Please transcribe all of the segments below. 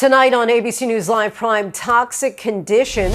Tonight on ABC News Live Prime, toxic conditions.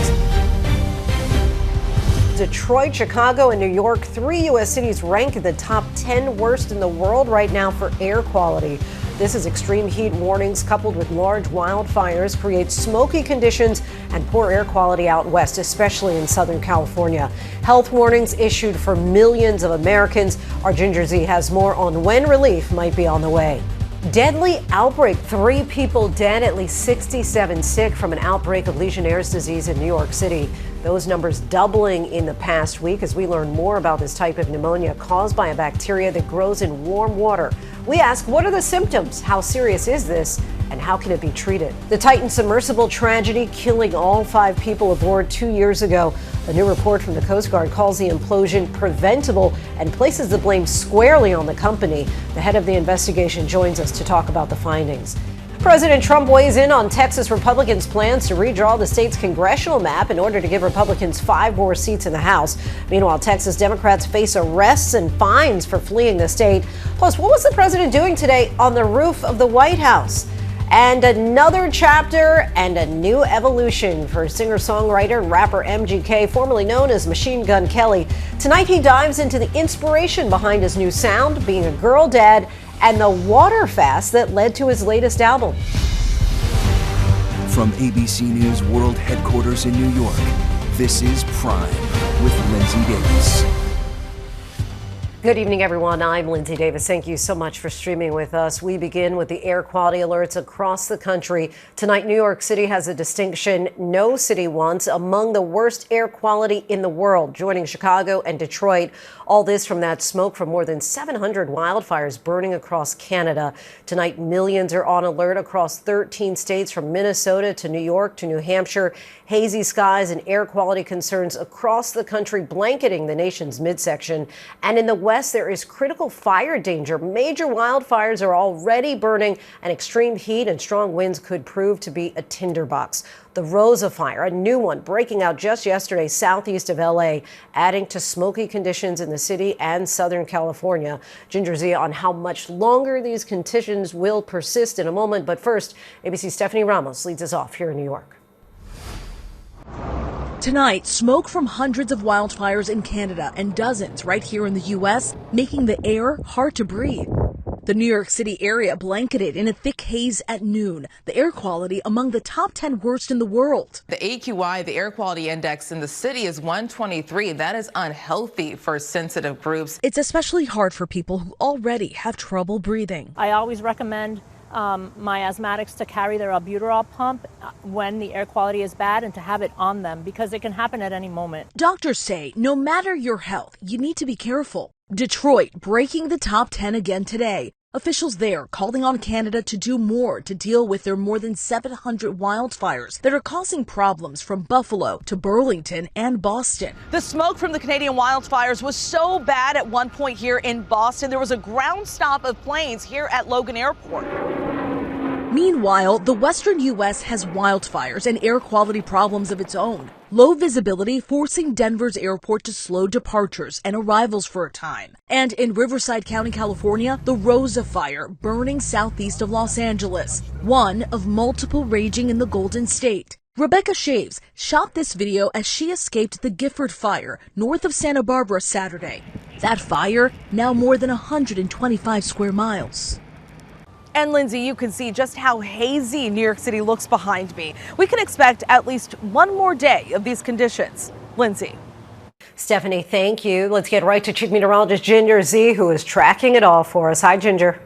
Detroit, Chicago, and New York, 3 U.S. cities rank in the top 10 worst in the world right now for air quality. This is extreme heat warnings coupled with large wildfires create smoky conditions and poor air quality out west, especially in Southern California. Health warnings issued for millions of Americans. Our Ginger Z has more on when relief might be on the way. Deadly outbreak. 3 people dead, at least 67 sick from an outbreak of Legionnaires disease in New York City. Those numbers doubling in the past week as we learn more about this type of pneumonia caused by a bacteria that grows in warm water. We ask, what are the symptoms? How serious is this? And how can it be treated? The Titan submersible tragedy killing all 5 people aboard 2 years ago. A new report from the Coast Guard calls the implosion preventable and places the blame squarely on the company. The head of the investigation joins us to talk about the findings. President Trump weighs in on Texas Republicans' plans to redraw the state's congressional map in order to give Republicans 5 more seats in the House. Meanwhile, Texas Democrats face arrests and fines for fleeing the state. Plus, what was the president doing today on the roof of the White House? And another chapter and a new evolution for singer-songwriter and rapper MGK, formerly known as Machine Gun Kelly. Tonight, he dives into the inspiration behind his new sound, being a girl dad, and the water fast that led to his latest album. From ABC News World Headquarters in New York, this is Prime with Linsey Davis. Good evening, everyone. I'm Linsey Davis. Thank you so much for streaming with us. We begin with the air quality alerts across the country. Tonight, New York City has a distinction no city wants among the worst air quality in the world, joining Chicago and Detroit. All this from that smoke from more than 700 wildfires burning across Canada. Tonight, millions are on alert across 13 states from Minnesota to New York to New Hampshire. Hazy skies and air quality concerns across the country blanketing the nation's midsection. And in the west, there is critical fire danger. Major wildfires are already burning, and extreme heat and strong winds could prove to be a tinderbox. The Rosa fire, a new one breaking out just yesterday southeast of L.A., adding to smoky conditions in the city and Southern California. Ginger Z on how much longer these conditions will persist in a moment. But first, ABC's Stephanie Ramos leads us off here in New York. Tonight, smoke from hundreds of wildfires in Canada and dozens right here in the U.S., making the air hard to breathe. The New York City area blanketed in a thick haze at noon, the air quality among the top 10 worst in the world. The AQI, the air quality index in the city, is 123. That is unhealthy for sensitive groups. It's especially hard for people who already have trouble breathing. I always recommend my asthmatics to carry their albuterol pump when the air quality is bad and to have it on them because it can happen at any moment. Doctors say no matter your health, you need to be careful. Detroit breaking the top 10 again today. Officials there calling on Canada to do more to deal with their more than 700 wildfires that are causing problems from Buffalo to Burlington and Boston. The smoke from the Canadian wildfires was so bad at one point here in Boston, there was a ground stop of planes here at Logan Airport. Meanwhile, the western U.S. has wildfires and air quality problems of its own. Low visibility forcing Denver's airport to slow departures and arrivals for a time. And in Riverside County, California, the Rosa fire burning southeast of Los Angeles, one of multiple raging in the Golden State. Rebecca Shaves shot this video as she escaped the Gifford fire north of Santa Barbara Saturday. That fire now more than 125 square miles. And Linsey, you can see just how hazy New York City looks behind me. We can expect at least one more day of these conditions. Linsey. Stephanie, thank you. Let's get right to Chief Meteorologist Ginger Z, who is tracking it all for us. Hi, Ginger.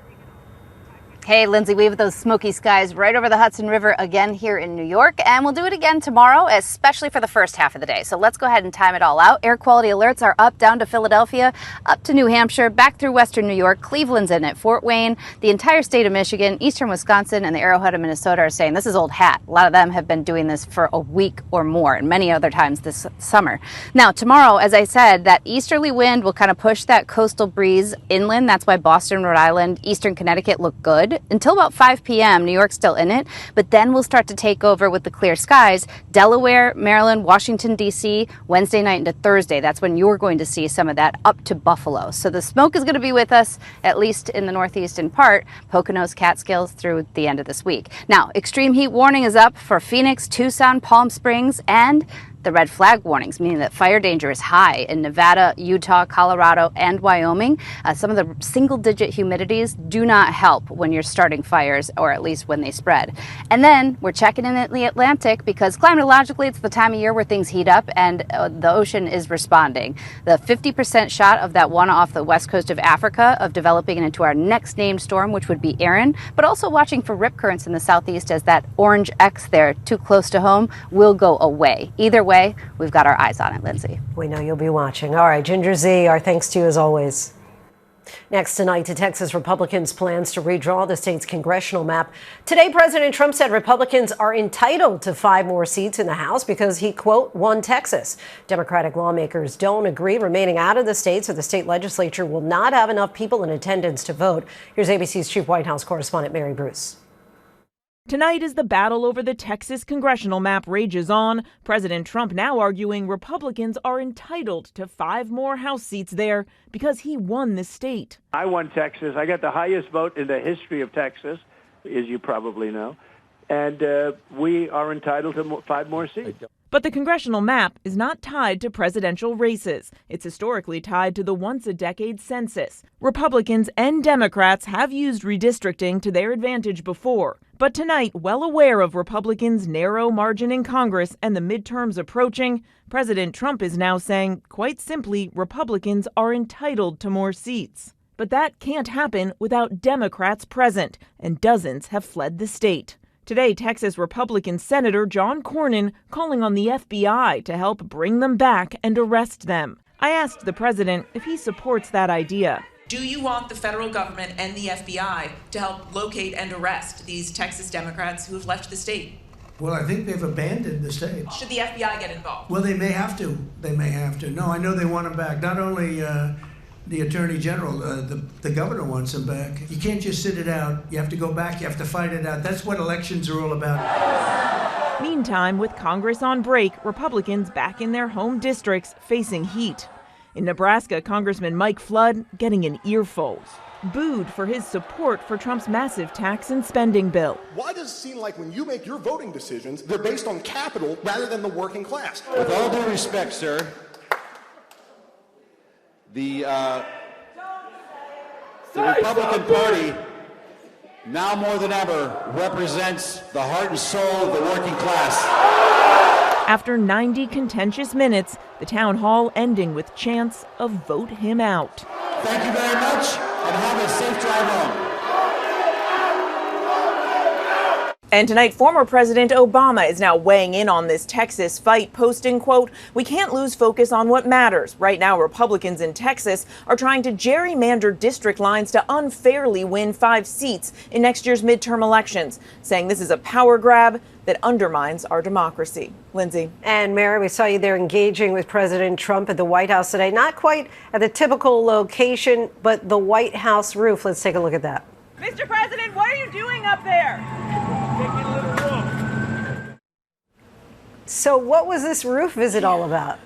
Hey, Linsey, we have those smoky skies right over the Hudson River again here in New York, and we'll do it again tomorrow, especially for the first half of the day. So let's go ahead and time it all out. Air quality alerts are up down to Philadelphia, up to New Hampshire, back through western New York. Cleveland's in at Fort Wayne. The entire state of Michigan, eastern Wisconsin, and the Arrowhead of Minnesota are saying this is old hat. A lot of them have been doing this for a week or more, and many other times this summer. Now, tomorrow, as I said, that easterly wind will kind of push that coastal breeze inland. That's why Boston, Rhode Island, eastern Connecticut look good. it until about 5 p.m. New York's still in it, but then we'll start to take over with the clear skies. Delaware, Maryland, Washington, D.C., Wednesday night into Thursday. That's when you're going to see some of that up to Buffalo. So the smoke is going to be with us, at least in the Northeast in part, Poconos, Catskills through the end of this week. Now, extreme heat warning is up for Phoenix, Tucson, Palm Springs, and the red flag warnings, meaning that fire danger is high in Nevada, Utah, Colorado, and Wyoming. Some of the single-digit humidities do not help when you're starting fires, or at least when they spread. And then we're checking in the Atlantic because climatologically it's the time of year where things heat up and the ocean is responding. The 50% shot of that one off the west coast of Africa of developing into our next named storm, which would be Erin, but also watching for rip currents in the southeast as that orange X there, too close to home, will go away. Either way, we've got our eyes on it, Lindsay. We know you'll be watching. All right, Ginger Z, our thanks to you as always. Next tonight, to Texas Republicans' plans to redraw the state's congressional map. Today, President Trump said Republicans are entitled to 5 more seats in the House because he, quote, won Texas. Democratic lawmakers don't agree, remaining out of the state, so the state legislature will not have enough people in attendance to vote. Here's ABC's chief White House correspondent, Mary Bruce. Tonight, as the battle over the Texas congressional map rages on, President Trump now arguing Republicans are entitled to 5 more House seats there because he won the state. I won Texas. I got the highest vote in the history of Texas, as you probably know, and we are entitled to 5 more seats. But the congressional map is not tied to presidential races. It's historically tied to the once-a-decade census. Republicans and Democrats have used redistricting to their advantage before. But tonight, well aware of Republicans' narrow margin in Congress and the midterms approaching, President Trump is now saying, quite simply, Republicans are entitled to more seats. But that can't happen without Democrats present, and dozens have fled the state. Today, Texas Republican Senator John Cornyn calling on the FBI to help bring them back and arrest them. I asked the president if he supports that idea. Do you want the federal government and the FBI to help locate and arrest these Texas Democrats who have left the state? Well, I think they've abandoned the state. Should the FBI get involved? Well, they may have to. They may have to. No, I know they want them back. Not only the Attorney General, the governor wants them back. You can't just sit it out. You have to go back. You have to fight it out. That's what elections are all about. Meantime, with Congress on break, Republicans back in their home districts facing heat. In Nebraska, Congressman Mike Flood getting an earful. Booed for his support for Trump's massive tax and spending bill. Why does it seem like when you make your voting decisions, they're based on capital rather than the working class? With all due respect, sir, the Republican Party, now more than ever, represents the heart and soul of the working class. After 90 contentious minutes, the town hall ending with chants of vote him out. Thank you very much, and have a safe drive home. And tonight, former President Obama is now weighing in on this Texas fight, posting, quote, "We can't lose focus on what matters. Right now, Republicans in Texas are trying to gerrymander district lines to unfairly win 5 seats in next year's midterm elections, saying this is a power grab that undermines our democracy." Lindsay. And Mary, we saw you there engaging with President Trump at the White House today. Not quite at the typical location, but the White House roof. Let's take a look at that. Mr. President, what are you doing up there? So what was this roof visit all about?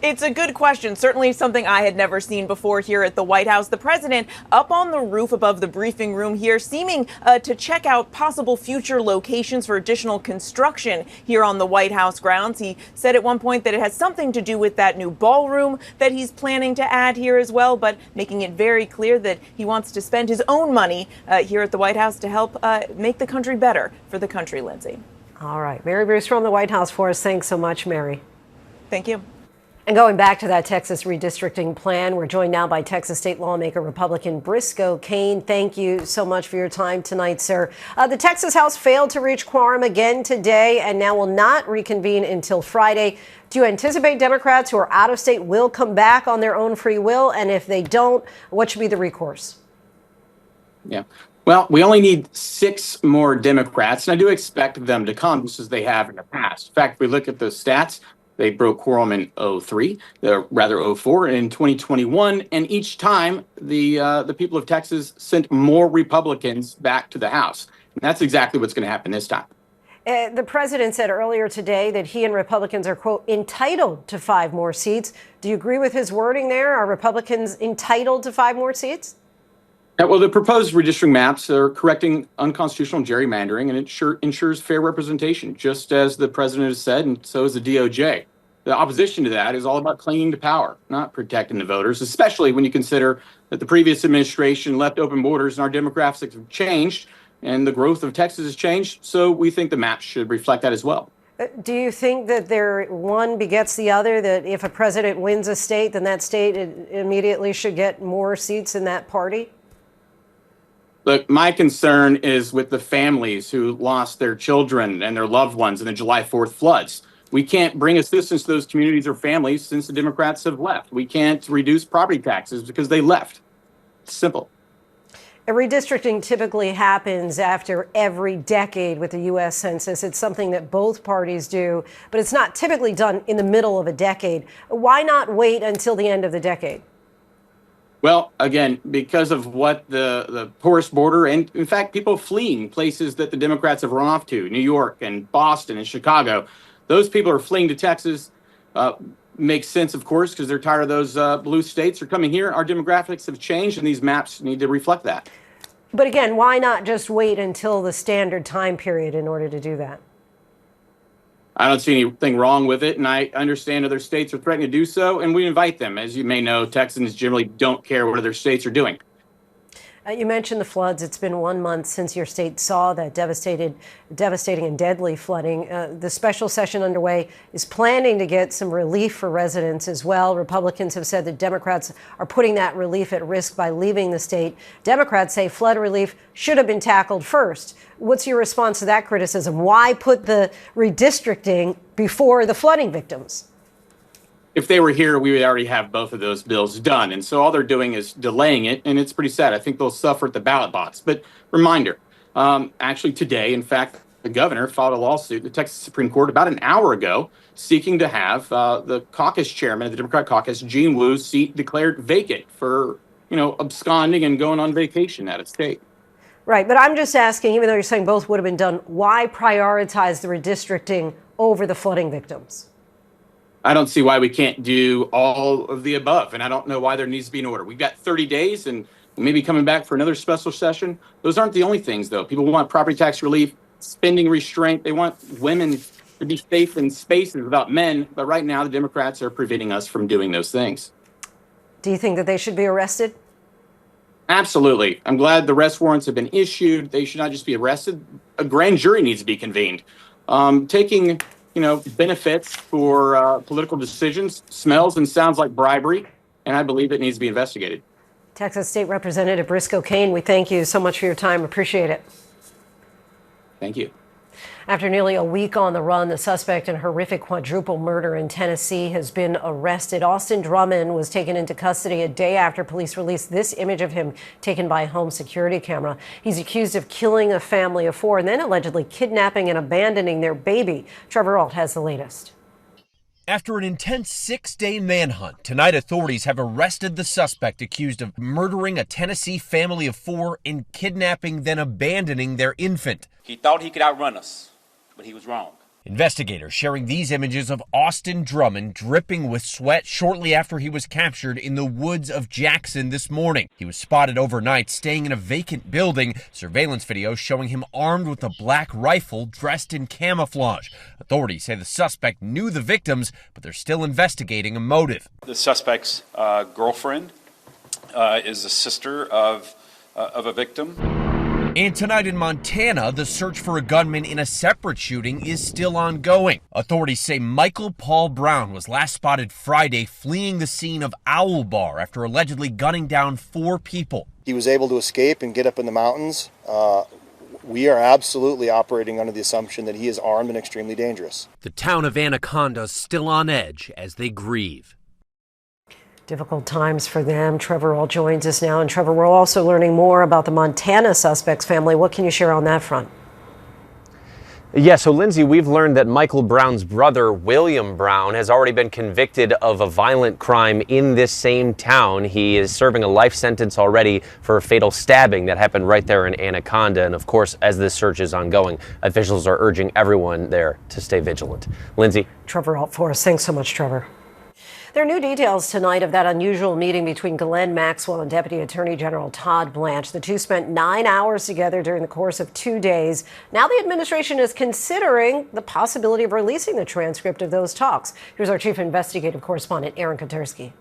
It's a good question. Certainly something I had never seen before here at the White House. The president up on the roof above the briefing room here, seeming to check out possible future locations for additional construction here on the White House grounds. He said at one point that it has something to do with that new ballroom that he's planning to add here as well, but making it very clear that he wants to spend his own money here at the White House to help make the country better for the country, Lindsay. All right. Mary Bruce from the White House for us. Thanks so much, Mary. Thank you. And going back to that Texas redistricting plan, we're joined now by Texas state lawmaker Republican Briscoe Cain. Thank you so much for your time tonight, sir. The Texas House failed to reach quorum again today and now will not reconvene until Friday. Do you anticipate Democrats who are out of state will come back on their own free will? And if they don't, what should be the recourse? Yeah. Well, we only need 6 more Democrats, and I do expect them to come just as they have in the past. In fact, if we look at those stats, They broke quorum in 03, rather 04, and in 2021. And each time, the people of Texas sent more Republicans back to the House. And that's exactly what's going to happen this time. The president said earlier today that he and Republicans are, quote, entitled to 5 more seats. Do you agree with his wording there? Are Republicans entitled to 5 more seats? Yeah, well, the proposed redistricting maps are correcting unconstitutional gerrymandering and it ensures fair representation, just as the president has said, and so is the DOJ. The opposition to that is all about clinging to power, not protecting the voters, especially when you consider that the previous administration left open borders and our demographics have changed and the growth of Texas has changed. So we think the maps should reflect that as well. Do you think that one begets the other, that if a president wins a state, then that state immediately should get more seats in that party? Look, my concern is with the families who lost their children and their loved ones in the July 4th floods. We can't bring assistance to those communities or families since the Democrats have left. We can't reduce property taxes because they left. It's simple. Redistricting typically happens after every decade with the U.S. Census. It's something that both parties do, but it's not typically done in the middle of a decade. Why not wait until the end of the decade? Well, again, because of what the porous border and, in fact, people fleeing places that the Democrats have run off to, New York and Boston and Chicago. Those people are fleeing to Texas. Makes sense, of course, because they're tired of those blue states are coming here. Our demographics have changed, and these maps need to reflect that. But again, why not just wait until the standard time period in order to do that? I don't see anything wrong with it, and I understand other states are threatening to do so, and we invite them. As you may know, Texans generally don't care what other states are doing. You mentioned the floods. It's been 1 month since your state saw that devastating and deadly flooding. The special session underway is planning to get some relief for residents as well. Republicans have said that Democrats are putting that relief at risk by leaving the state. Democrats say flood relief should have been tackled first. What's your response to that criticism? Why put the redistricting before the flooding victims? If they were here, we would already have both of those bills done. And so all they're doing is delaying it, and it's pretty sad. I think they'll suffer at the ballot box. But reminder, actually today, in fact, the governor filed a lawsuit, the Texas Supreme Court, about an hour ago, seeking to have the caucus chairman of the Democrat caucus, Gene Wu's seat declared vacant for, absconding and going on vacation out of state. Right, but I'm just asking, even though you're saying both would have been done, why prioritize the redistricting over the flooding victims? I don't see why we can't do all of the above, and I don't know why there needs to be an order. We've got 30 days and maybe coming back for another special session. Those aren't the only things, though. People want property tax relief, spending restraint. They want women to be safe in spaces without men, but right now the Democrats are preventing us from doing those things. Do you think that they should be arrested? Absolutely. I'm glad the arrest warrants have been issued. They should not just be arrested. A grand jury needs to be convened. Taking benefits for political decisions smells and sounds like bribery, and I believe it needs to be investigated. Texas State Representative Briscoe Cain, we thank you so much for your time. Appreciate it. Thank you. After nearly a week on the run, the suspect in a horrific quadruple murder in Tennessee has been arrested. Austin Drummond was taken into custody a day after police released this image of him taken by a home security camera. He's accused of killing a family of 4 and then allegedly kidnapping and abandoning their baby. Trevor Ault has the latest. After an intense 6-day manhunt, tonight authorities have arrested the suspect accused of murdering a Tennessee family of 4 and kidnapping then abandoning their infant. He thought he could outrun us, but he was wrong. Investigators sharing these images of Austin Drummond dripping with sweat shortly after he was captured in the woods of Jackson this morning. He was spotted overnight staying in a vacant building. Surveillance video showing him armed with a black rifle dressed in camouflage. Authorities say the suspect knew the victims, but they're still investigating a motive. The suspect's girlfriend is the sister of a victim. And tonight in Montana, the search for a gunman in a separate shooting is still ongoing. Authorities say Michael Paul Brown was last spotted Friday fleeing the scene of Owl Bar after allegedly gunning down 4 people. He was able to escape and get up in the mountains. We are absolutely operating under the assumption that he is armed and extremely dangerous. The town of Anaconda still on edge as they grieve. Difficult times for them. Trevor Ault joins us now. And Trevor, we're also learning more about the Montana suspect's family. What can you share on that front? Yeah, so Lindsay, we've learned that Michael Brown's brother, William Brown, has already been convicted of a violent crime in this same town. He is serving a life sentence already for a fatal stabbing that happened right there in Anaconda. And of course, as this search is ongoing, officials are urging everyone there to stay vigilant. Lindsay? Trevor out for us. Thanks so much, Trevor. There are new details tonight of that unusual meeting between Ghislaine Maxwell and Deputy Attorney General Todd Blanche. The two spent 9 hours together during the course of 2 days. Now the administration is considering the possibility of releasing the transcript of those talks. Here's our chief investigative correspondent, Aaron Katersky.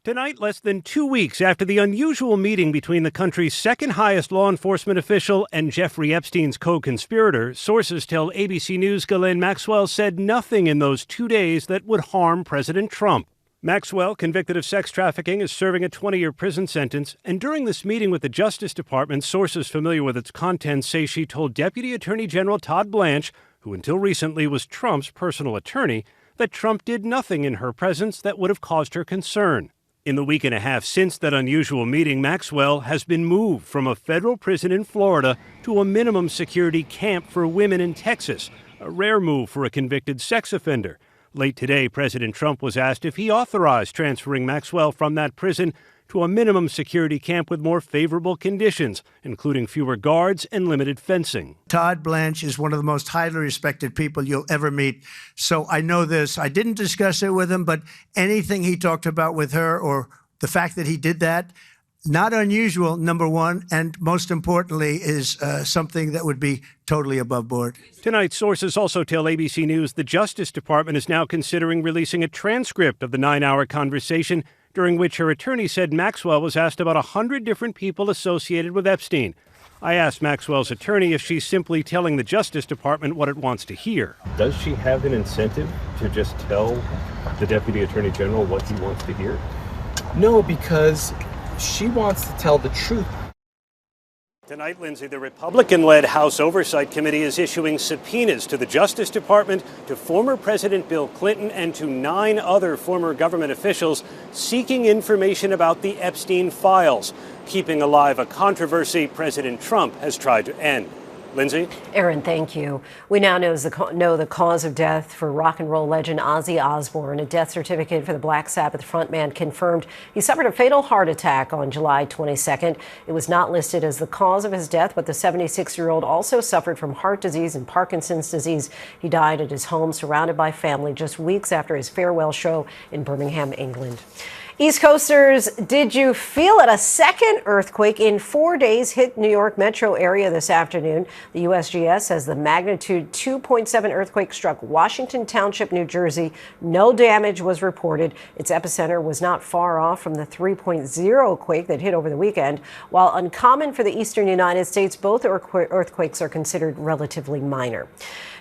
Tonight, less than 2 weeks after the unusual meeting between the country's second highest law enforcement official and Jeffrey Epstein's co-conspirator, sources tell ABC News Ghislaine Maxwell said nothing in those 2 days that would harm President Trump. Maxwell, convicted of sex trafficking, is serving a 20-year prison sentence. And during this meeting with the Justice Department, sources familiar with its contents say she told Deputy Attorney General Todd Blanche, who until recently was Trump's personal attorney, that Trump did nothing in her presence that would have caused her concern. In the week and a half since that unusual meeting, Maxwell has been moved from a federal prison in Florida to a minimum security camp for women in Texas, a rare move for a convicted sex offender. Late today, President Trump was asked if he authorized transferring Maxwell from that prison to a minimum security camp with more favorable conditions, including fewer guards and limited fencing. Todd Blanche is one of the most highly respected people you'll ever meet. So I know this. I didn't discuss it with him, but anything he talked about with her or the fact that he did that, not unusual, number one, and most importantly is something that would be totally above board. Tonight, sources also tell ABC News the Justice Department is now considering releasing a transcript of the 9-hour conversation during which her attorney said Maxwell was asked about 100 different people associated with Epstein. I asked Maxwell's attorney if she's simply telling the Justice Department what it wants to hear. Does she have an incentive to just tell the Deputy Attorney General what he wants to hear? No, because she wants to tell the truth. Tonight, Lindsay, the Republican-led House Oversight Committee is issuing subpoenas to the Justice Department, to former President Bill Clinton, and to 9 other former government officials seeking information about the Epstein files, keeping alive a controversy President Trump has tried to end. Lindsay? Aaron, thank you. We now know the cause of death for rock and roll legend Ozzy Osbourne. A death certificate for the Black Sabbath frontman confirmed he suffered a fatal heart attack on July 22nd. It was not listed as the cause of his death, but the 76-year-old also suffered from heart disease and Parkinson's disease. He died at his home surrounded by family just weeks after his farewell show in Birmingham, England. East Coasters, did you feel it? A second earthquake in 4 days hit New York metro area this afternoon. The USGS says the magnitude 2.7 earthquake struck Washington Township, New Jersey. No damage was reported. Its epicenter was not far off from the 3.0 quake that hit over the weekend. While uncommon for the eastern United States, both earthquakes are considered relatively minor.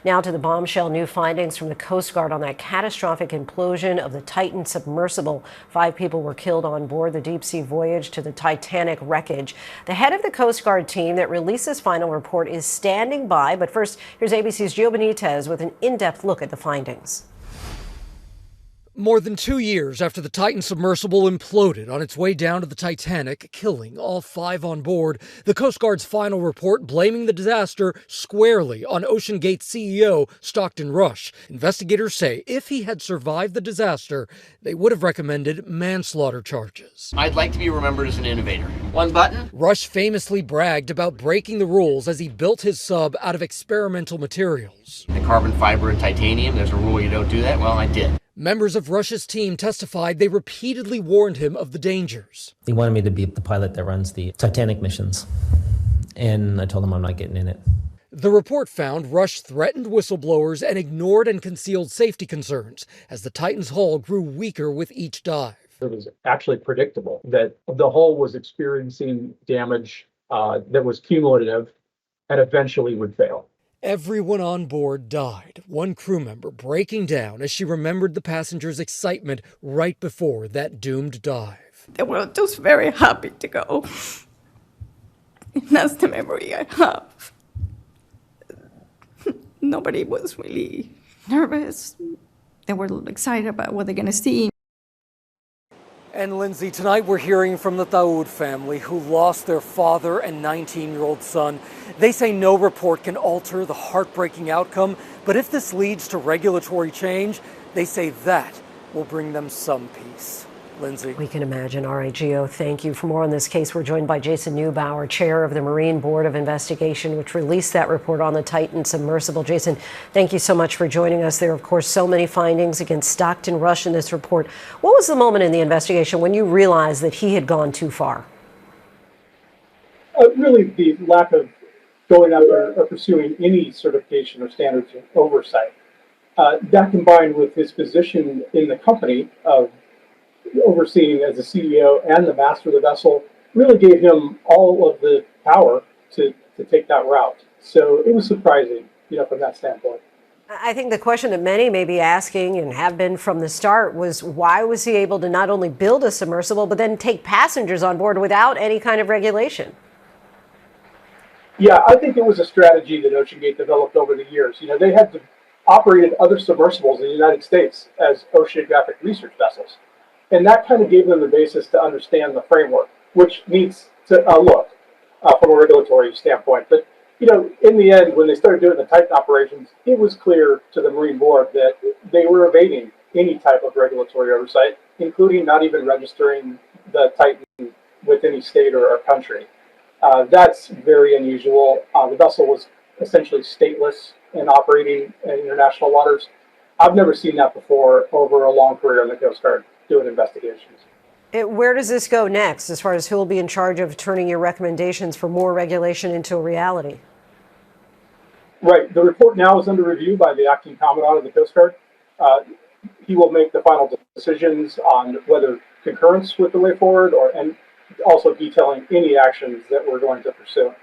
Now to the bombshell new findings from the Coast Guard on that catastrophic implosion of the Titan submersible. 5 people were killed on board the deep-sea voyage to the Titanic wreckage. The head of the Coast Guard team that released this final report is standing by. But first, here's ABC's Gio Benitez with an in-depth look at the findings. More than 2 years after the Titan submersible imploded on its way down to the Titanic, killing all 5 on board, the Coast Guard's final report blaming the disaster squarely on OceanGate's CEO, Stockton Rush. Investigators say if he had survived the disaster, they would have recommended manslaughter charges. I'd like to be remembered as an innovator. One button. Rush famously bragged about breaking the rules as he built his sub out of experimental materials. The carbon fiber and titanium, there's a rule you don't do that. Well, I did. Members of Rush's team testified they repeatedly warned him of the dangers. He wanted me to be the pilot that runs the Titanic missions, and I told him I'm not getting in it. The report found Rush threatened whistleblowers and ignored and concealed safety concerns as the Titan's hull grew weaker with each dive. It was actually predictable that the hull was experiencing damage that was cumulative and eventually would fail. Everyone on board died, one crew member breaking down as she remembered the passengers' excitement right before that doomed dive. They were just very happy to go. And that's the memory I have. Nobody was really nervous. They were excited about what they're going to see. And Linsey, tonight we're hearing from the Daoud family who lost their father and 19-year-old son. They say no report can alter the heartbreaking outcome, but if this leads to regulatory change, they say that will bring them some peace. Linsey. We can imagine. All right, Gio, thank you. For more on this case, we're joined by Jason Neubauer, chair of the Marine Board of Investigation, which released that report on the Titan submersible. Jason, thank you so much for joining us. There are, of course, so many findings against Stockton Rush in this report. What was the moment in the investigation when you realized that he had gone too far? Really, the lack of going after or pursuing any certification or standards of oversight. That combined with his position in the company of overseeing as the CEO and the master of the vessel really gave him all of the power to take that route. So it was surprising, from that standpoint. I think the question that many may be asking and have been from the start was why was he able to not only build a submersible, but then take passengers on board without any kind of regulation? Yeah, I think it was a strategy that OceanGate developed over the years. They had operated other submersibles in the United States as oceanographic research vessels. And that kind of gave them the basis to understand the framework, which needs to look from a regulatory standpoint. But, in the end, when they started doing the Titan operations, it was clear to the Marine Board that they were evading any type of regulatory oversight, including not even registering the Titan with any state or country. That's very unusual. The vessel was essentially stateless and operating in international waters. I've never seen that before over a long career in the Coast Guard doing investigations. Where does this go next as far as who will be in charge of turning your recommendations for more regulation into a reality? Right. The report now is under review by the acting commandant of the Coast Guard. He will make the final decisions on whether concurrence with the way forward and also detailing any actions that we're going to pursue.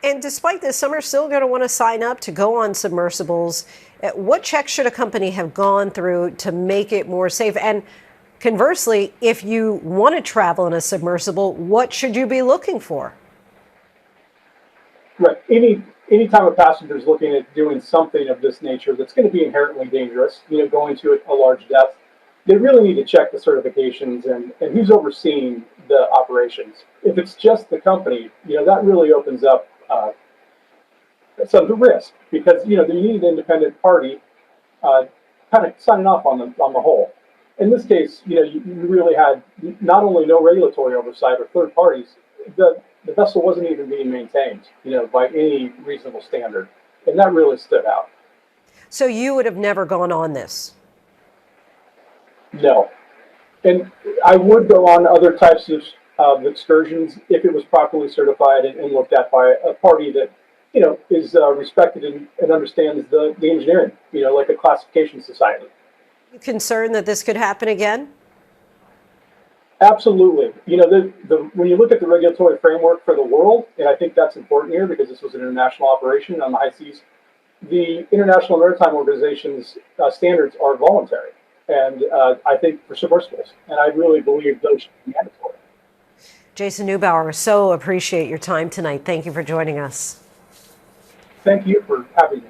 And despite this, some are still going to want to sign up to go on submersibles. What checks should a company have gone through to make it more safe? And conversely, if you want to travel in a submersible, what should you be looking for? Right. Anytime a passenger is looking at doing something of this nature that's going to be inherently dangerous, going to a large depth, they really need to check the certifications and who's overseeing the operations. If it's just the company, that really opens up some of the risk because, you need an independent party kind of signing off on the whole. In this case, you really had not only no regulatory oversight or third parties, the vessel wasn't even being maintained, by any reasonable standard. And that really stood out. So you would have never gone on this? No. And I would go on other types of excursions if it was properly certified and looked at by a party that, is respected and understands the engineering, like a classification society. You concerned that this could happen again? Absolutely. When you look at the regulatory framework for the world, and I think that's important here because this was an international operation on the high seas, the International Maritime Organization's standards are voluntary. And I think for submersibles. And I really believe those should be mandatory. Jason Neubauer, so appreciate your time tonight. Thank you for joining us. Thank you for having me.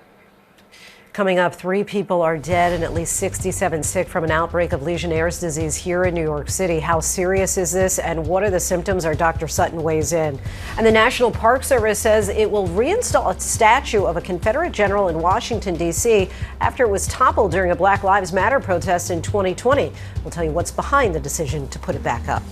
Coming up, 3 people are dead and at least 67 sick from an outbreak of Legionnaires disease here in New York City. How serious is this and what are the symptoms? Our Dr. Sutton weighs in. And the National Park Service says it will reinstall a statue of a Confederate general in Washington, D.C. after it was toppled during a Black Lives Matter protest in 2020. We'll tell you what's behind the decision to put it back up.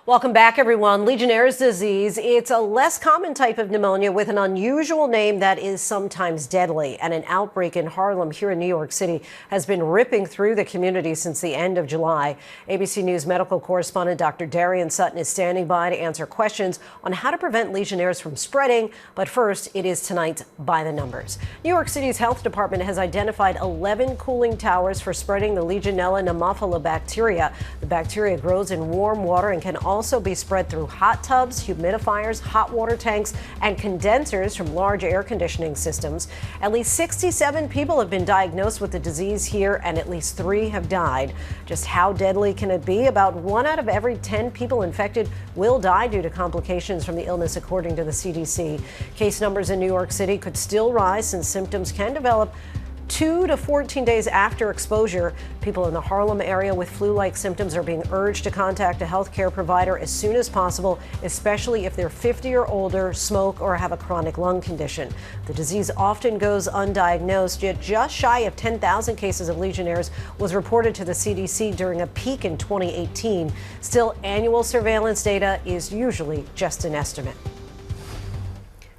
Welcome back, everyone. Legionnaires disease, it's a less common type of pneumonia with an unusual name that is sometimes deadly. And an outbreak in Harlem here in New York City has been ripping through the community since the end of July. ABC News medical correspondent Dr. Darian Sutton is standing by to answer questions on how to prevent Legionnaires from spreading. But first, it is tonight's By the Numbers. New York City's health department has identified 11 cooling towers for spreading the Legionella pneumophila bacteria. The bacteria grows in warm water and can also be spread through hot tubs, humidifiers, hot water tanks, and condensers from large air conditioning systems. At least 67 people have been diagnosed with the disease here, and at least 3 have died. Just how deadly can it be? About 1 out of every 10 people infected will die due to complications from the illness, according to the CDC. Case numbers in New York City could still rise since symptoms can develop 2 to 14 days after exposure. People in the Harlem area with flu-like symptoms are being urged to contact a healthcare provider as soon as possible, especially if they're 50 or older, smoke, or have a chronic lung condition. The disease often goes undiagnosed, yet just shy of 10,000 cases of Legionnaires was reported to the CDC during a peak in 2018. Still, annual surveillance data is usually just an estimate.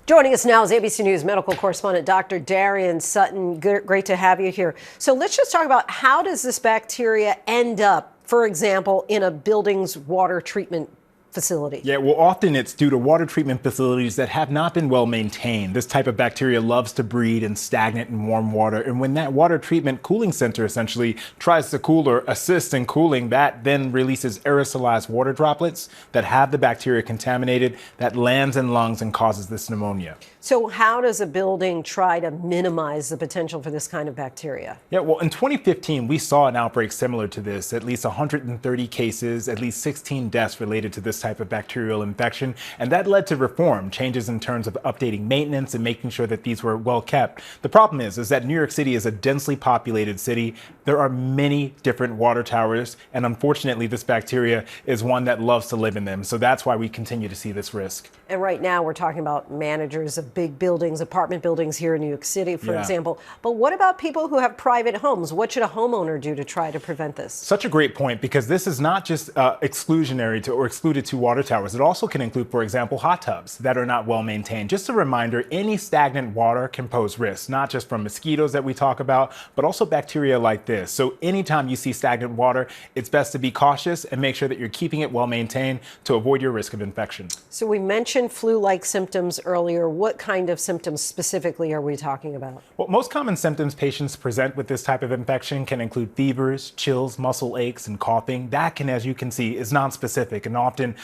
Joining us now is ABC News medical correspondent Dr. Darian Sutton. Great to have you here. So let's just talk about, how does this bacteria end up, for example, in a building's water treatment facility? Yeah, well, often it's due to water treatment facilities that have not been well maintained. This type of bacteria loves to breed in stagnant and warm water. And when that water treatment cooling center essentially tries to cool or assist in cooling, that then releases aerosolized water droplets that have the bacteria contaminated, that lands in lungs and causes this pneumonia. So how does a building try to minimize the potential for this kind of bacteria? Yeah, well, in 2015, we saw an outbreak similar to this. At least 130 cases, at least 16 deaths related to this type of bacterial infection. And that led to reform, changes in terms of updating maintenance and making sure that these were well kept. The problem is that New York City is a densely populated city. There are many different water towers, and unfortunately, this bacteria is one that loves to live in them. So that's why we continue to see this risk. And right now, we're talking about managers of big buildings, apartment buildings here in New York City, for example. But what about people who have private homes? What should a homeowner do to try to prevent this? Such a great point, because this is not just exclusionary to or excluded to water towers. It also can include, for example, hot tubs that are not well maintained. Just a reminder, any stagnant water can pose risks, not just from mosquitoes that we talk about, but also bacteria like this. So anytime you see stagnant water, it's best to be cautious and make sure that you're keeping it well maintained to avoid your risk of infection. So we mentioned flu-like symptoms earlier. What kind of symptoms specifically are we talking about? Well, most common symptoms patients present with this type of infection can include fevers, chills, muscle aches, and coughing. That can, as you can see, is nonspecific, and often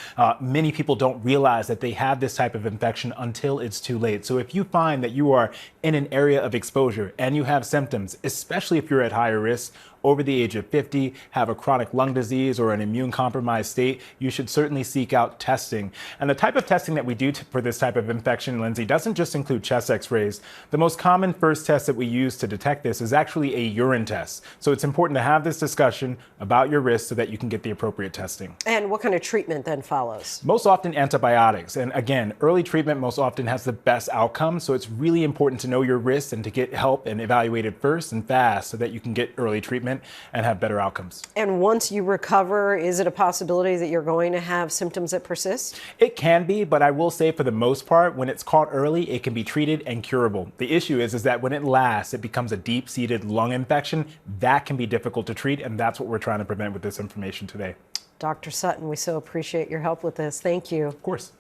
many people don't realize that they have this type of infection until it's too late. So if you find that you are in an area of exposure and you have symptoms, especially if you're at higher risk, over the age of 50, have a chronic lung disease or an immune compromised state, you should certainly seek out testing. And the type of testing that we do for this type of infection, Lindsay, doesn't just include chest x-rays. The most common first test that we use to detect this is actually a urine test. So it's important to have this discussion about your risk so that you can get the appropriate testing. And what kind of treatment then follows? Most often antibiotics. And again, early treatment most often has the best outcome. So it's really important to know your risks and to get help and evaluated first and fast so that you can get early treatment and have better outcomes. And once you recover, is it a possibility that you're going to have symptoms that persist? It can be, but I will say for the most part, when it's caught early, it can be treated and curable. The issue is that when it lasts, it becomes a deep-seated lung infection. That can be difficult to treat, and that's what we're trying to prevent with this information today. Dr. Sutton, we so appreciate your help with this. Thank you. Of course.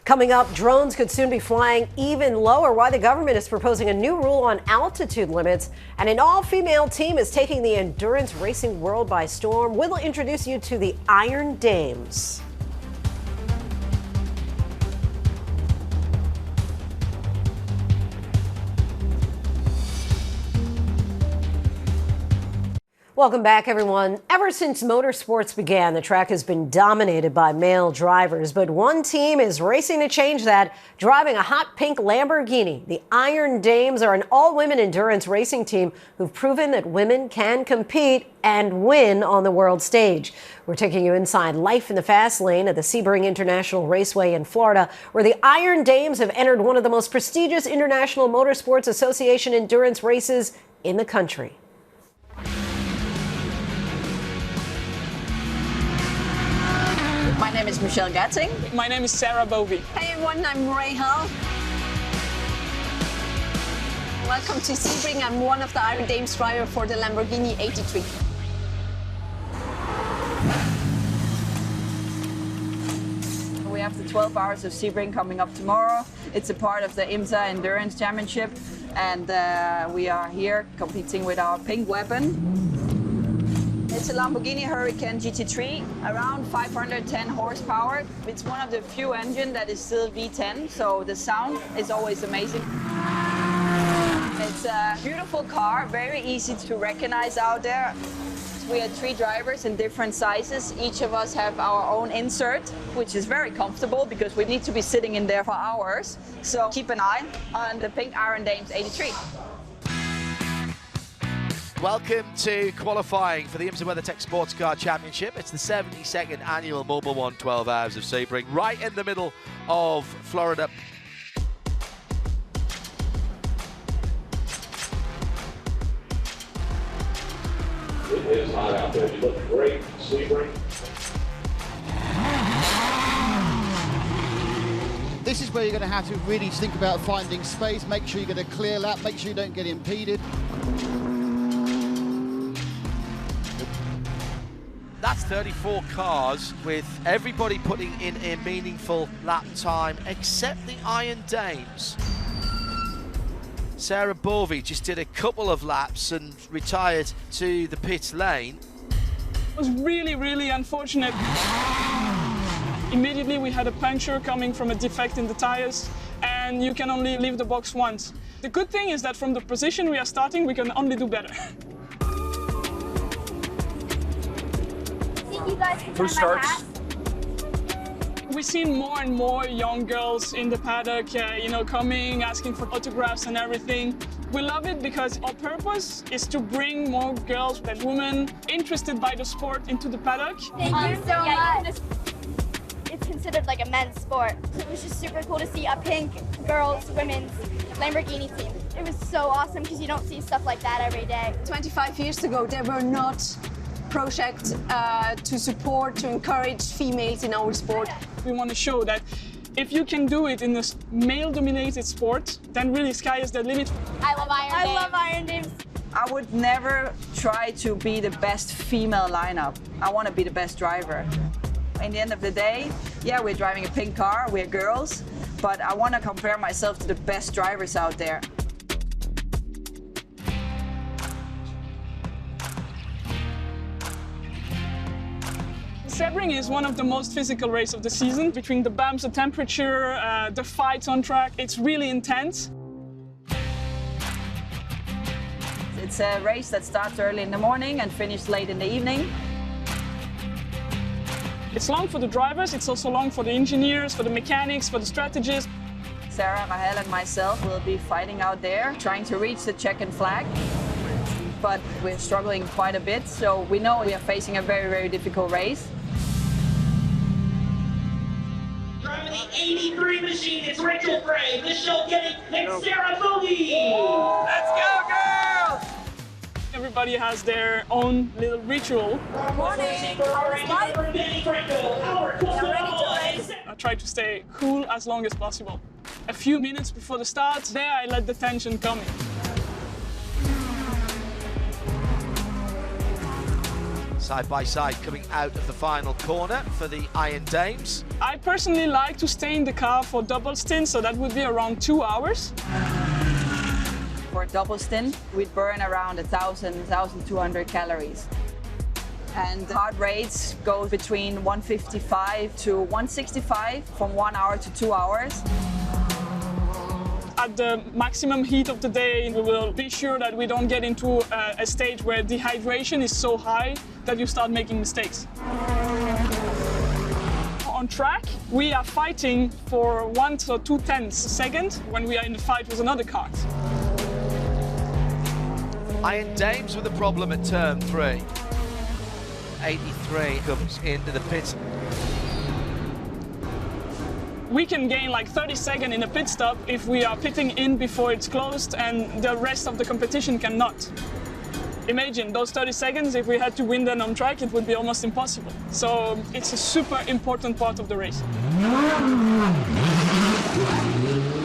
Coming up, drones could soon be flying even lower. Why the government is proposing a new rule on altitude limits. And an all-female team is taking the endurance racing world by storm. We'll introduce you to the Iron Dames. Welcome back, everyone. Ever since motorsports began, the track has been dominated by male drivers, but one team is racing to change that, driving a hot pink Lamborghini. The Iron Dames are an all-women endurance racing team who've proven that women can compete and win on the world stage. We're taking you inside life in the fast lane at the Sebring International Raceway in Florida, where the Iron Dames have entered one of the most prestigious International Motorsports Association endurance races in the country. My name is Michelle Gatting. My name is Sarah Bovey. Hey everyone, I'm Ray Hull. Welcome to Sebring. I'm one of the Iron Dames driver for the Lamborghini 83. We have the 12 hours of Sebring coming up tomorrow. It's a part of the IMSA Endurance Championship, and we are here competing with our pink weapon. It's a Lamborghini Hurricane GT3, around 510 horsepower. It's one of the few engines that is still V10, so the sound is always amazing. It's a beautiful car, very easy to recognize out there. We had 3 drivers in different sizes. Each of us have our own insert, which is very comfortable because we need to be sitting in there for hours. So keep an eye on the pink Iron Dames 83. Welcome to qualifying for the IMSA WeatherTech Sports Car Championship. It's the 72nd annual Mobil 1 12 Hours of Sebring, right in the middle of Florida. It is hot out there. You look great, Sebring. This is where you're going to have to really think about finding space, make sure you get a clear lap, make sure you don't get impeded. That's 34 cars with everybody putting in a meaningful lap time except the Iron Dames. Sarah Bovey just did a couple of laps and retired to the pit lane. It was really, really unfortunate. Immediately we had a puncture coming from a defect in the tires, and you can only leave the box once. The good thing is that from the position we are starting, we can only do better. You guys can Who starts? We've seen more and more young girls in the paddock, coming, asking for autographs and everything. We love it because our purpose is to bring more girls and women interested by the sport into the paddock. Thank you so much. It's considered like a men's sport. It was just super cool to see a pink girls, women's Lamborghini team. It was so awesome because you don't see stuff like that every day. 25 years ago, there were not projects to support, to encourage females in our sport. We want to show that if you can do it in a male-dominated sport, then really sky is the limit. I love Iron Dames. I love Iron Dames. I would never try to be the best female lineup. I want to be the best driver. In the end of the day, yeah, we're driving a pink car, we're girls, but I want to compare myself to the best drivers out there. Sebring is one of the most physical races of the season. Between the bumps, the temperature, the fights on track, it's really intense. It's a race that starts early in the morning and finishes late in the evening. It's long for the drivers, it's also long for the engineers, for the mechanics, for the strategists. Sarah, Rahel and myself will be fighting out there, trying to reach the checkered flag. But we're struggling quite a bit, so we know we are facing a very, very difficult race. Driving the 83 machine, it's Rachel Frey, Michelle Kenny, and Sarah Boogie! Let's go, girls! Everybody has their own little ritual. I try to stay cool as long as possible. A few minutes before the start, there I let the tension come in. Side by side coming out of the final corner for the Iron Dames. I personally like to stay in the car for double stints, so that would be around 2 hours. For a double stint, we'd burn around 1,000, 1,200 calories. And the heart rates go between 155 to 165 from 1 hour to 2 hours. At the maximum heat of the day, we will be sure that we don't get into a stage where dehydration is so high that you start making mistakes. On track, we are fighting for 1 to 2 tenths a second when we are in the fight with another car. Iron Dames with a problem at turn 3. 83 comes into the pit. We can gain like 30 seconds in a pit stop if we are pitting in before it's closed, and the rest of the competition cannot. Imagine those 30 seconds, if we had to win them on track, it would be almost impossible. So it's a super important part of the race.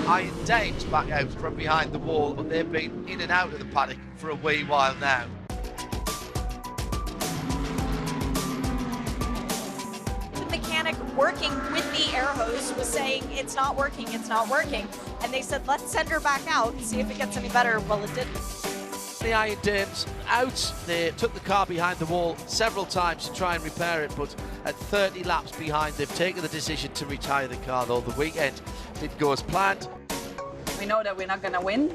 Iron Dames back out from behind the wall, but they've been in and out of the paddock for a wee while now. Working with the air hose was saying, it's not working, it's not working. And they said, let's send her back out and see if it gets any better. Well, it didn't. the Iron Dames out. They took the car behind the wall several times to try and repair it, but at 30 laps behind, they've taken the decision to retire the car, though the weekend didn't go as planned. We know that we're not going to win,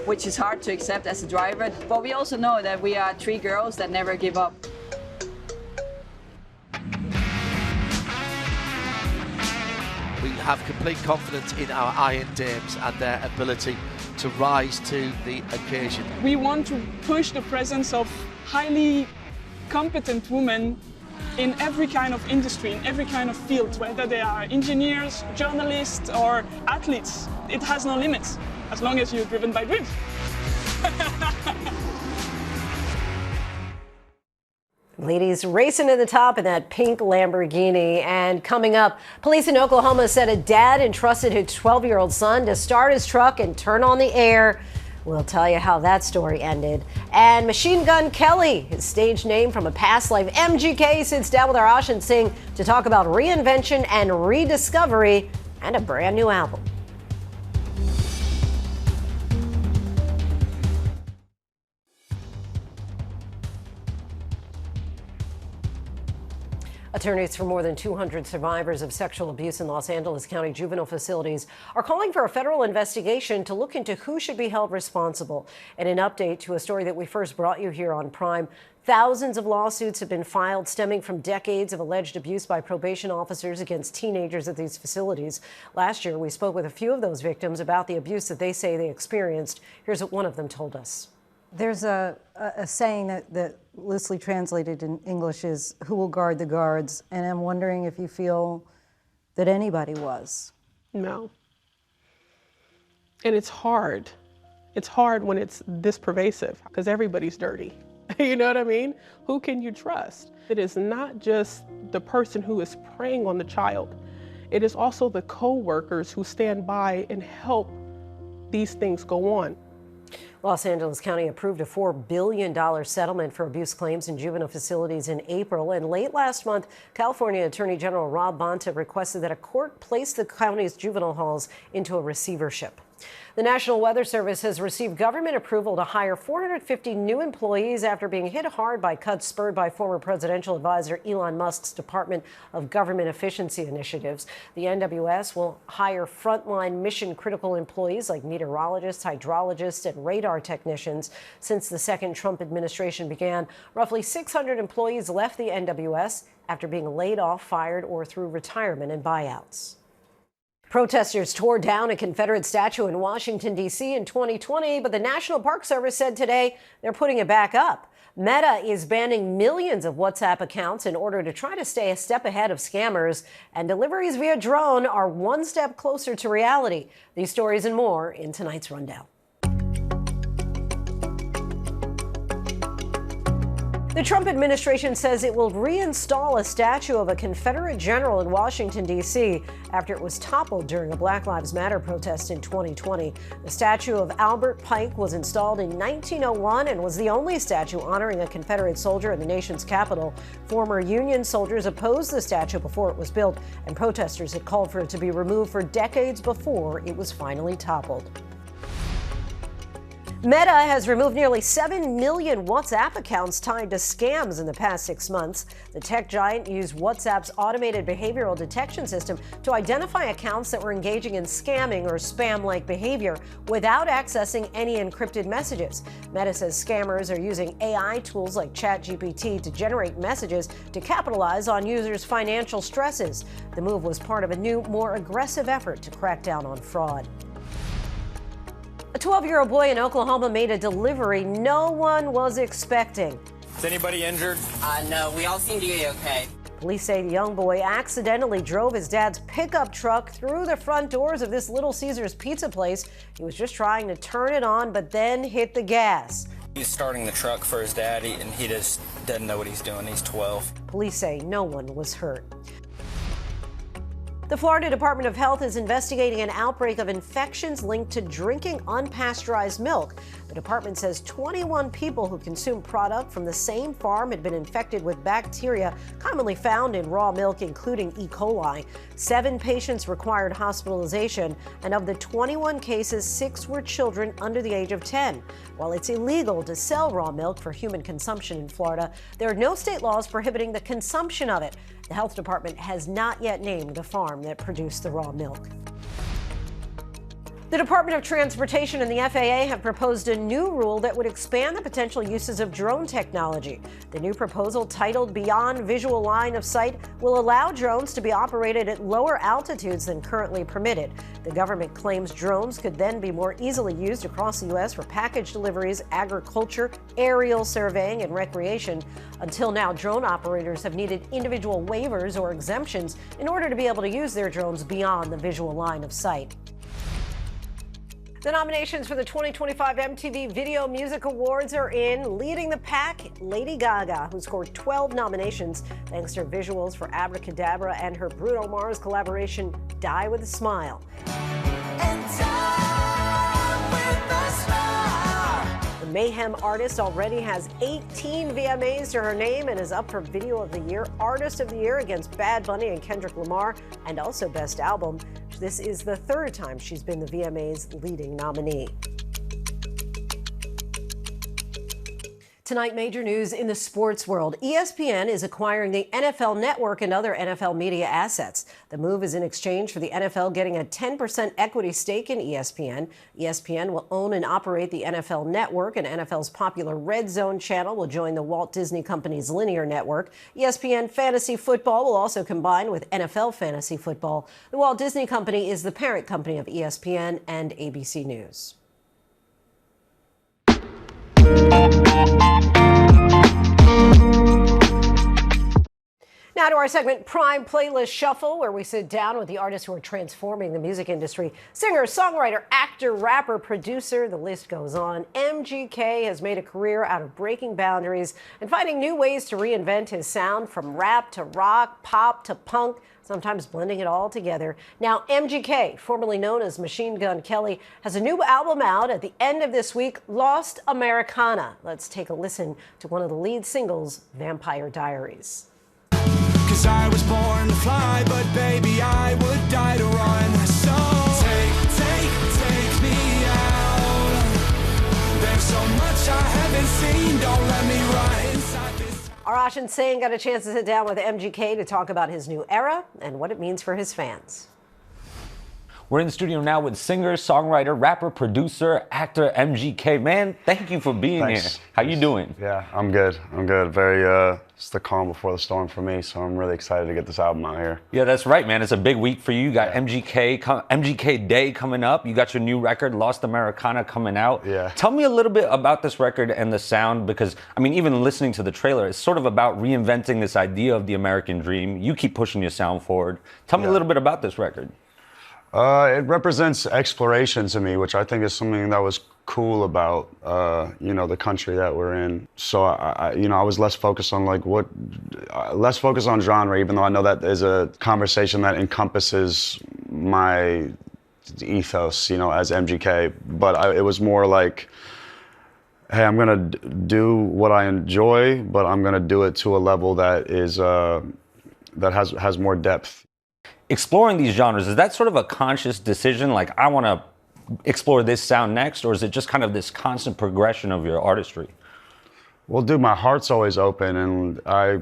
which is hard to accept as a driver, but we also know that we are 3 girls that never give up. We have complete confidence in our Iron Dames and their ability to rise to the occasion. We want to push the presence of highly competent women in every kind of industry, in every kind of field, whether they are engineers, journalists, or athletes. It has no limits, as long as you're driven by dreams. Ladies racing to the top in that pink Lamborghini. And coming up, police in Oklahoma said a dad entrusted his 12-year-old son to start his truck and turn on the air. We'll tell you how that story ended. And Machine Gun Kelly, his stage name from a past life, MGK, sits down with our Ashin Singh to talk about reinvention and rediscovery and a brand new album. Attorneys for more than 200 survivors of sexual abuse in Los Angeles County juvenile facilities are calling for a federal investigation to look into who should be held responsible. And an update to a story that we first brought you here on Prime. Thousands of lawsuits have been filed stemming from decades of alleged abuse by probation officers against teenagers at these facilities. Last year, we spoke with a few of those victims about the abuse that they say they experienced. Here's what one of them told us. There's a saying that loosely translated in English is, who will guard the guards? And I'm wondering if you feel that anybody was. No. And it's hard. It's hard when it's this pervasive because everybody's dirty. You know what I mean? Who can you trust? It is not just the person who is preying on the child. It is also the co-workers who stand by and help these things go on. Los Angeles County approved a $4 billion settlement for abuse claims in juvenile facilities in April. And late last month, California Attorney General Rob Bonta requested that a court place the county's juvenile halls into a receivership. The National Weather Service has received government approval to hire 450 new employees after being hit hard by cuts spurred by former presidential advisor Elon Musk's Department of Government Efficiency initiatives. The NWS will hire frontline mission-critical employees like meteorologists, hydrologists, and radar technicians. Since the second Trump administration began, roughly 600 employees left the NWS after being laid off, fired, or through retirement and buyouts. Protesters tore down a Confederate statue in Washington, D.C. in 2020, but the National Park Service said today they're putting it back up. Meta is banning millions of WhatsApp accounts in order to try to stay a step ahead of scammers, and deliveries via drone are one step closer to reality. These stories and more in tonight's rundown. The Trump administration says it will reinstall a statue of a Confederate general in Washington, D.C. after it was toppled during a Black Lives Matter protest in 2020. The statue of Albert Pike was installed in 1901 and was the only statue honoring a Confederate soldier in the nation's capital. Former Union soldiers opposed the statue before it was built, and protesters had called for it to be removed for decades before it was finally toppled. Meta has removed nearly 7 million WhatsApp accounts tied to scams in the past 6 months. The tech giant used WhatsApp's automated behavioral detection system to identify accounts that were engaging in scamming or spam-like behavior without accessing any encrypted messages. Meta says scammers are using AI tools like ChatGPT to generate messages to capitalize on users' financial stresses. The move was part of a new, more aggressive effort to crack down on fraud. A 12-year-old boy in Oklahoma made a delivery no one was expecting. Is anybody injured? No, we all seem to be okay. Police say the young boy accidentally drove his dad's pickup truck through the front doors of this Little Caesars pizza place. He was just trying to turn it on, but then hit the gas. He's starting the truck for his daddy, and he just doesn't know what he's doing. He's 12. Police say no one was hurt. The Florida Department of Health is investigating an outbreak of infections linked to drinking unpasteurized milk. The department says 21 people who consumed product from the same farm had been infected with bacteria commonly found in raw milk, including E. coli. 7 patients required hospitalization, and of the 21 cases, 6 were children under the age of 10. While it's illegal to sell raw milk for human consumption in Florida, there are no state laws prohibiting the consumption of it. The health department has not yet named the farm that produced the raw milk. The Department of Transportation and the FAA have proposed a new rule that would expand the potential uses of drone technology. The new proposal, titled Beyond Visual Line of Sight, will allow drones to be operated at lower altitudes than currently permitted. The government claims drones could then be more easily used across the U.S. for package deliveries, agriculture, aerial surveying, and recreation. Until now, drone operators have needed individual waivers or exemptions in order to be able to use their drones beyond the visual line of sight. The nominations for the 2025 MTV Video Music Awards are in. Leading the pack, Lady Gaga, who scored 12 nominations thanks to her visuals for Abracadabra and her Bruno Mars collaboration, Die With a Smile. The Mayhem artist already has 18 VMAs to her name and is up for Video of the Year, Artist of the Year against Bad Bunny and Kendrick Lamar, and also Best Album. This is the 3rd time she's been the VMA's leading nominee. Tonight, major news in the sports world. ESPN is acquiring the NFL Network and other NFL media assets. The move is in exchange for the NFL getting a 10% equity stake in ESPN. ESPN will own and operate the NFL Network, and NFL's popular Red Zone channel will join the Walt Disney Company's linear network. ESPN Fantasy Football will also combine with NFL Fantasy Football. The Walt Disney Company is the parent company of ESPN and ABC News. Now to our segment, Prime Playlist Shuffle, where we sit down with the artists who are transforming the music industry. Singer, songwriter, actor, rapper, producer, the list goes on. MGK has made a career out of breaking boundaries and finding new ways to reinvent his sound, from rap to rock, pop to punk, sometimes blending it all together. Now, MGK, formerly known as Machine Gun Kelly, has a new album out at the end of this week, Lost Americana. Let's take a listen to one of the lead singles, Vampire Diaries. 'Cause I was born to fly, but baby, I would die to run. So take me out. There's so much I haven't seen, don't let me run inside this. Arash and Singh got a chance to sit down with MGK to talk about his new era and what it means for his fans. We're in the studio now with singer, songwriter, rapper, producer, actor MGK. Man, thank you for being here. How you doing? Yeah, I'm good. Very, it's the calm before the storm for me, so I'm really excited to get this album out here. Yeah, that's right, man. It's a big week for you. You got MGK Day coming up. You got your new record, Lost Americana, coming out. Yeah. Tell me a little bit about this record and the sound, because, I mean, even listening to the trailer, it's sort of about reinventing this idea of the American dream. You keep pushing your sound forward. Tell me a little bit about this record. It represents exploration to me, which I think is something that was cool about, the country that we're in. So I was less focused on less focused on genre, even though I know that is a conversation that encompasses my ethos, as MGK. But it was more like, hey, I'm gonna do what I enjoy, but I'm gonna do it to a level that is that has more depth. Exploring these genres, is that sort of a conscious decision? Like, I want to explore this sound next, or is it just kind of this constant progression of your artistry? Well, dude, my heart's always open, and I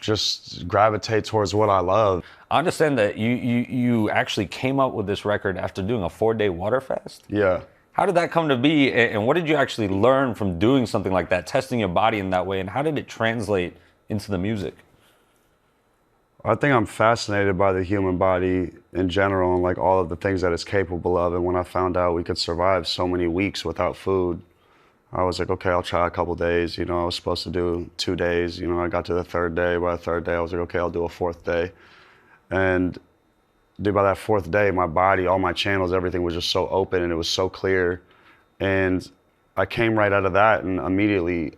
just gravitate towards what I love. I understand that you actually came up with this record after doing a 4-day water fast? Yeah. How did that come to be, and what did you actually learn from doing something like that, testing your body in that way, and how did it translate into the music? I think I'm fascinated by the human body in general and like all of the things that it's capable of. And when I found out we could survive so many weeks without food, I was like, okay, I'll try a couple days. I was supposed to do 2 days. I got to the 3rd day. By the 3rd day, I was like, okay, I'll do a 4th day. And dude, by that 4th day, my body, all my channels, everything was just so open and it was so clear. And I came right out of that, and immediately,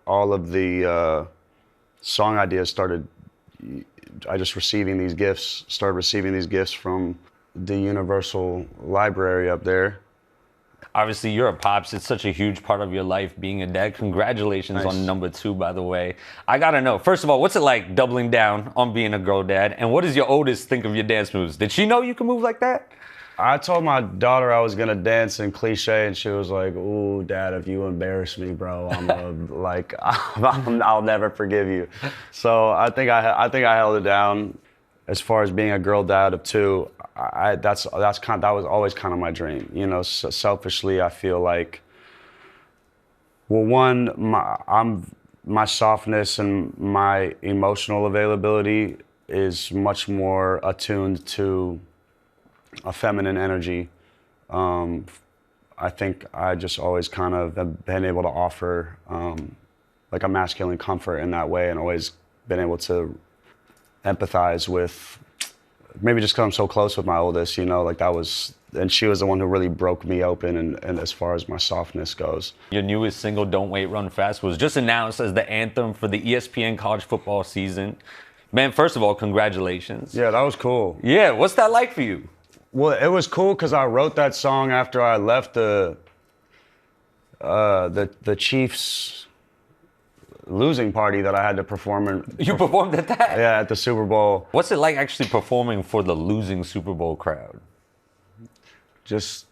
all of the song ideas started just receiving these gifts, started receiving these gifts from the Universal Library up there. Obviously, you're a pops. It's such a huge part of your life being a dad. Congratulations on number 2, by the way. I gotta know, first of all, what's it like doubling down on being a girl dad? And what does your oldest think of your dance moves? Did she know you can move like that? I told my daughter I was gonna dance in cliche, and she was like, "Ooh, Dad, if you embarrass me, bro, I'll never forgive you." So I think I held it down. As far as being a girl dad of 2, that was always kind of my dream. You know, selfishly, I feel like, well, one, my softness and my emotional availability is much more attuned to a feminine energy. I think I just always kind of have been able to offer like a masculine comfort in that way, and always been able to empathize with, maybe just because I'm so close with my oldest, you know, like that was, and she was the one who really broke me open, and as far as my softness goes. Your newest single, Don't Wait, Run Fast, was just announced as the anthem for the ESPN college football season. Man, first of all, congratulations. Yeah, that was cool. Yeah, what's that like for you? Well, it was cool because I wrote that song after I left the Chiefs losing party that I had to perform in. You performed at that? Yeah, at the Super Bowl. What's it like actually performing for the losing Super Bowl crowd? Just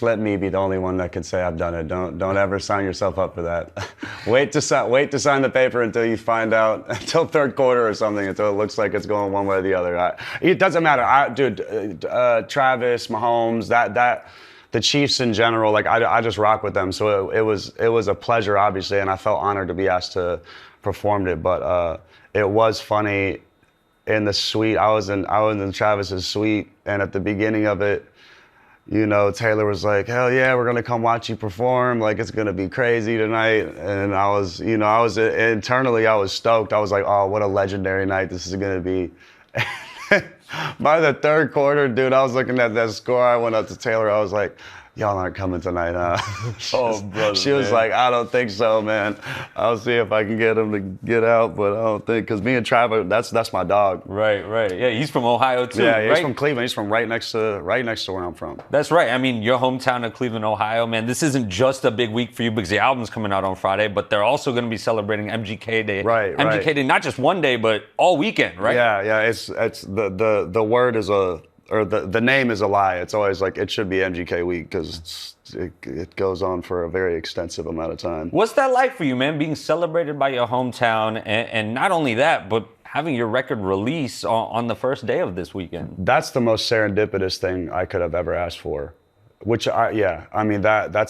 let me be the only one that can say I've done it. Don't ever sign yourself up for that. Wait to sign the paper until you find out, until third quarter or something, until it looks like it's going one way or the other. It doesn't matter. Travis, Mahomes, the Chiefs in general, like I just rock with them. So it was a pleasure, obviously, and I felt honored to be asked to perform it. But it was funny in the suite. I was in Travis's suite, and at the beginning of it, you know, Taylor was like, "Hell yeah, we're gonna come watch you perform. Like, it's gonna be crazy tonight." And I was internally, I was stoked. I was like, "Oh, what a legendary night this is gonna be." By the third quarter, dude, I was looking at that score. I went up to Taylor. I was like, "Y'all aren't coming tonight, huh?" She was like, "I don't think so, man. I'll see if I can get him to get out, but I don't think," because me and Travis, that's my dog. Right. Yeah, he's from Ohio too. Yeah, he's right? from Cleveland. He's from right next to where I'm from. That's right. I mean, your hometown of Cleveland, Ohio, man. This isn't just a big week for you because the album's coming out on Friday, but they're also going to be celebrating MGK Day. Right. MGK Day, not just one day, but all weekend, right? Yeah. It's the word is the name is a lie. It's always like it should be MGK week because it goes on for a very extensive amount of time. What's that like for you, man, being celebrated by your hometown, and not only that, but having your record release on the first day of this weekend? That's the most serendipitous thing I could have ever asked for. That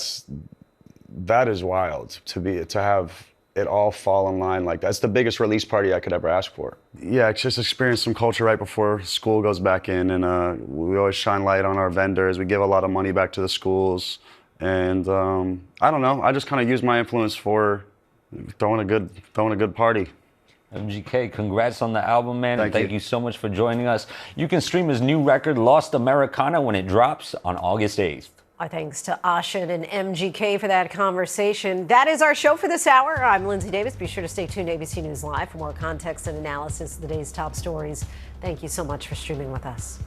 is wild to have it all fall in line like that. It's the biggest release party I could ever ask for. Yeah, just experience some culture right before school goes back in, and we always shine light on our vendors. We give a lot of money back to the schools, and I don't know. I just kind of use my influence for throwing a good party. MGK, congrats on the album, man. Thank you so much for joining us. You can stream his new record, Lost Americana, when it drops on August 8th. Our thanks to Asha and MGK for that conversation. That is our show for this hour. I'm Linsey Davis. Be sure to stay tuned to ABC News Live for more context and analysis of the day's top stories. Thank you so much for streaming with us.